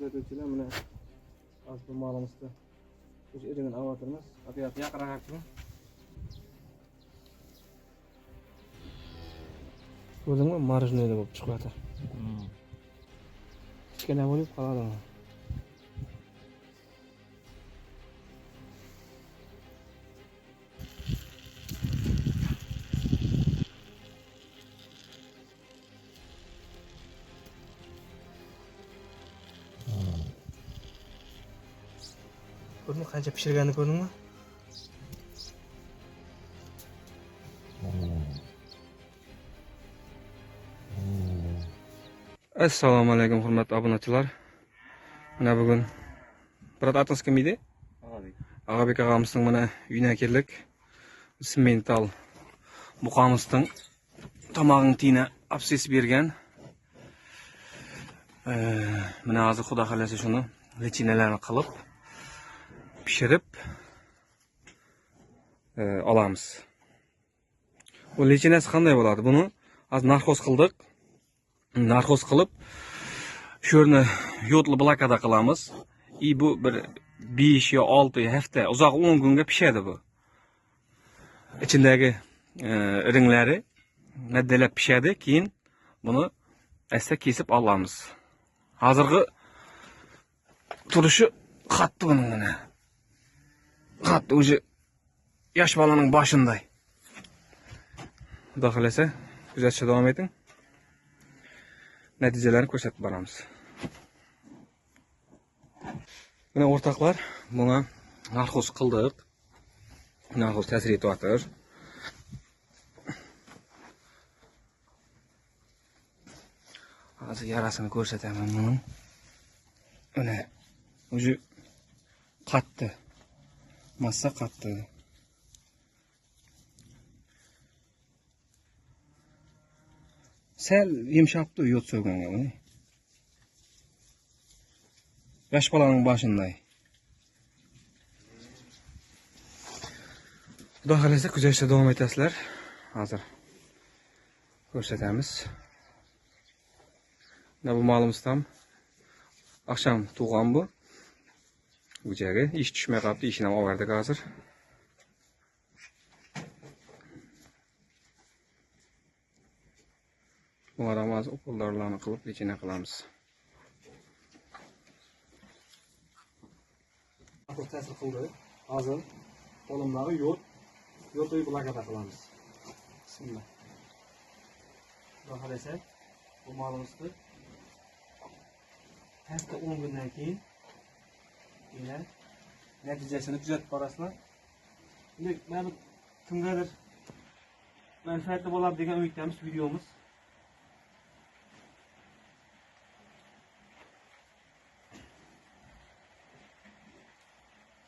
kuzatuvchilar, mana hozir bu molimizni o'sha iringini olib o'tirmiz. Yaqinroq turib. Ko'rdingmi? Marjinoyda bo'lib chiqyapti. Kichkina bo'lib qoladi. Ko'rdingmi qancha pishirganini ko'rdingmi? Assalomu alaykum hurmatli obunachilar. Mana bugun Birat atınız kim edi? Ağabek ağamızın mana uyuna keldik. Simental muqamızın tamağın tiyine absesi bergen. Mana hozir xudo xolasa shuni lechinalarni qilib pishirib olamiz. Bu lechinasi qanday bo'ladi? Buni hozir narxoz qildik. Narxoz qilib shu yerni yodli blokada qilamiz. Bu bir 5 yo 6 hafta, uzoq 10 kunga pishadi bu. İçindagi iringlari maddalab pishadi, keyin buni asta kesib olamiz. Hozirgi turishi qattiq buning mana. Qattiq o'zi yosh bolaning boshinday. Xudo xolasa kuzatishda davom eting. Natijalarni ko'rsatib boramiz. Mana o'rtoqlar, buni narxoz qildik. Narxoz ta'sir etyapti. Hozir yarasini ko'rsataman buni. Mana o'zi qattiq. Massa qattiq. Sel yumshoqdi yot so'ganga buni. Yosh bolaning boshinday. Xudo xolasa kuzatishda davom etasizlar. Hozir ko'rsatamiz. Bu molimiz ham akşam tug'an bu. Bu joyga ish tushmay qolibdi, ishini ham olib hozir. Bunlarımız okullarlarını qilib lechina qilamiz. Narxoz ta'sir qildi. Hozir qo'limdagi yo'l blokada qilamiz. Bismillah. Xudo xolasa bu molimizni hafta 10 kundan keyin yana natijasini kuzatib borasizlar. Mana kimgadir manfaatli bo'ladi degan umiddamiz videomiz.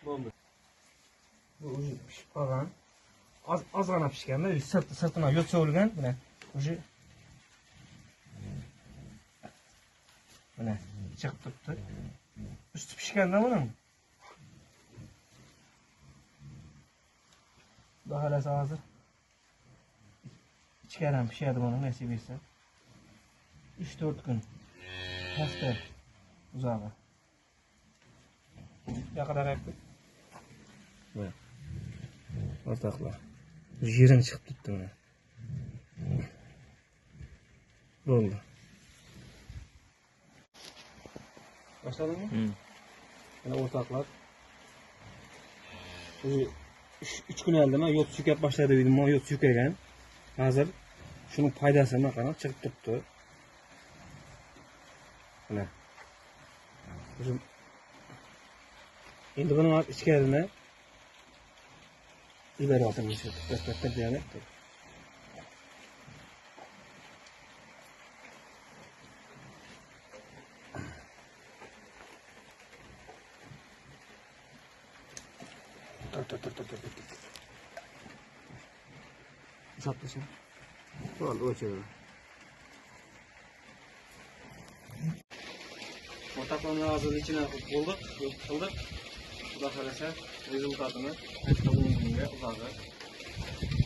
Bo'ldi. Bu o'zi pishib qolgan. Ozgina pishganda, sirtidan yot so'vilgan, mana o'zi mana chiqib turibdi. Usti pishganda buni. Xudo xolasa hozir ichkari ham pishadi buni nasib etsa. 3-4 kun. Hafta uzog'i. Yaqinroq mana o'rtoqlar, yiring chiqib turibdi mana. Bo'ldi. Boshladingmi? Mana o'rtoqlar. 3 kun oldin yot suyab boshladi dedim, yot suygan. Hozir shuning foydasini qarang, chiqib turibdi. Mana. Endi buni ichkarini yuboryapman shu katta yana. Uzatmışım. Oldu o'chirdi. O'rtoqlarni hozir ichini bo'ldik, qildik. Xudo xolasa rezultatini hafta 10 kunga uzog'i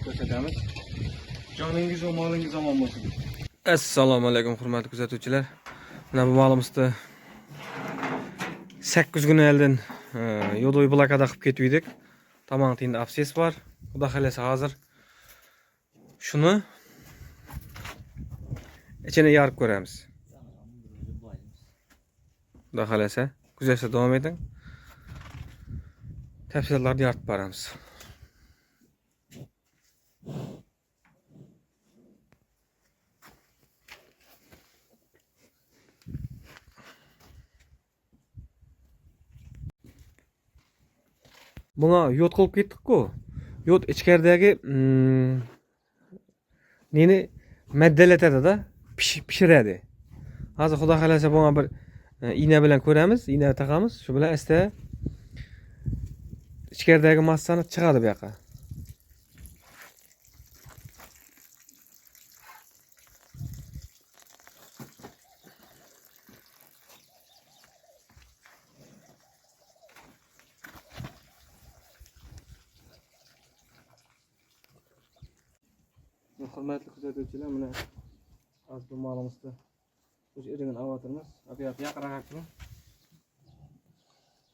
ko'rsatamiz. Joningiz va molingiz omon bo'lsin. Assalomu alaykum hurmatli kuzatuvchilar. Mana bu molimizni 8 gün elden yodoy blokada qilib ketdik. Tamam tiyinde abses var. Xudo xolasa hozir shuni ichini yarib ko'ramiz. Xudo xolasa kuzatishda davom eting. Tafsilotlarni yaratib boramiz. Buna yod qilib ketdik-ku. Yod ichkaridagi neni maddalatadi-da, pishiradi. Hozir xudo xolasa bunga bir igna bilan ko'ramiz, igna taqamiz. Shu bilan asta ichkaridagi massani chiqadi bu yoqqa. Hurmatli kuzatuvchilar, mana az bu malimizda o'sha iringini avatirmiz. Opet yaqinroq turing.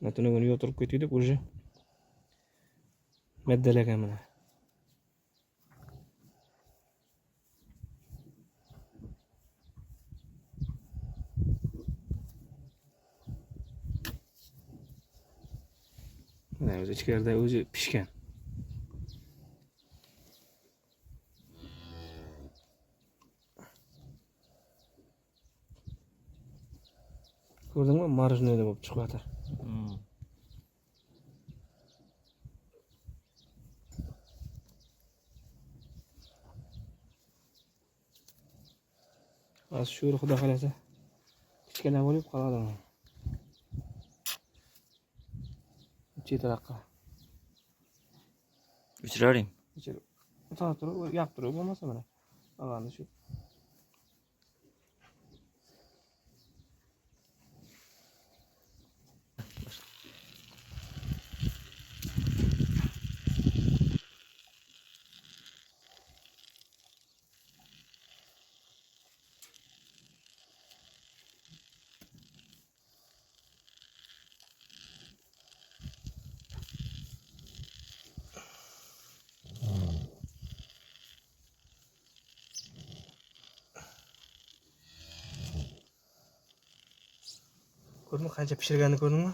Mana tunugini yo'tirib ketdik уже. Maddalagan mana. Mana o'zi ichkarida o'zi pishgan. Ko'rdingmi? Marjinoyda bo'lib chiqyapti. Az shu xudo xolasa kichkina bo'lib qoladi. Chetroqqa. O'chiraring. Turib, yoqib turib bo'lmasa mana. Avvalda shu. Ko'rdingmi qancha pishirganini ko'rdingmi?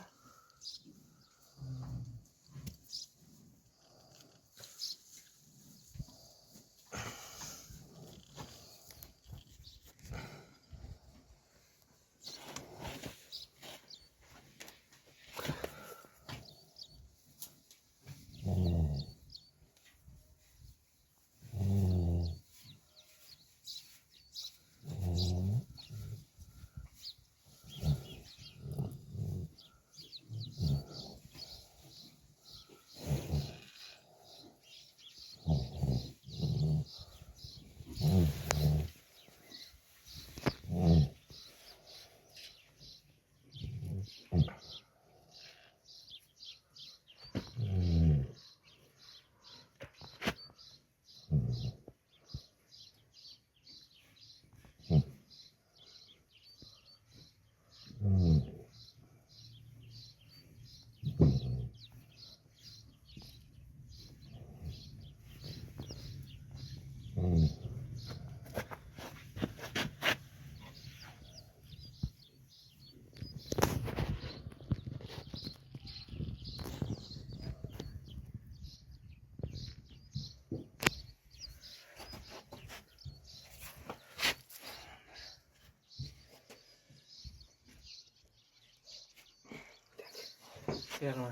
Yaqma.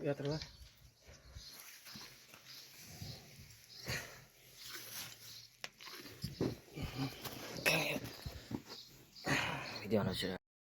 Yatır var. Videoni o'chiraring.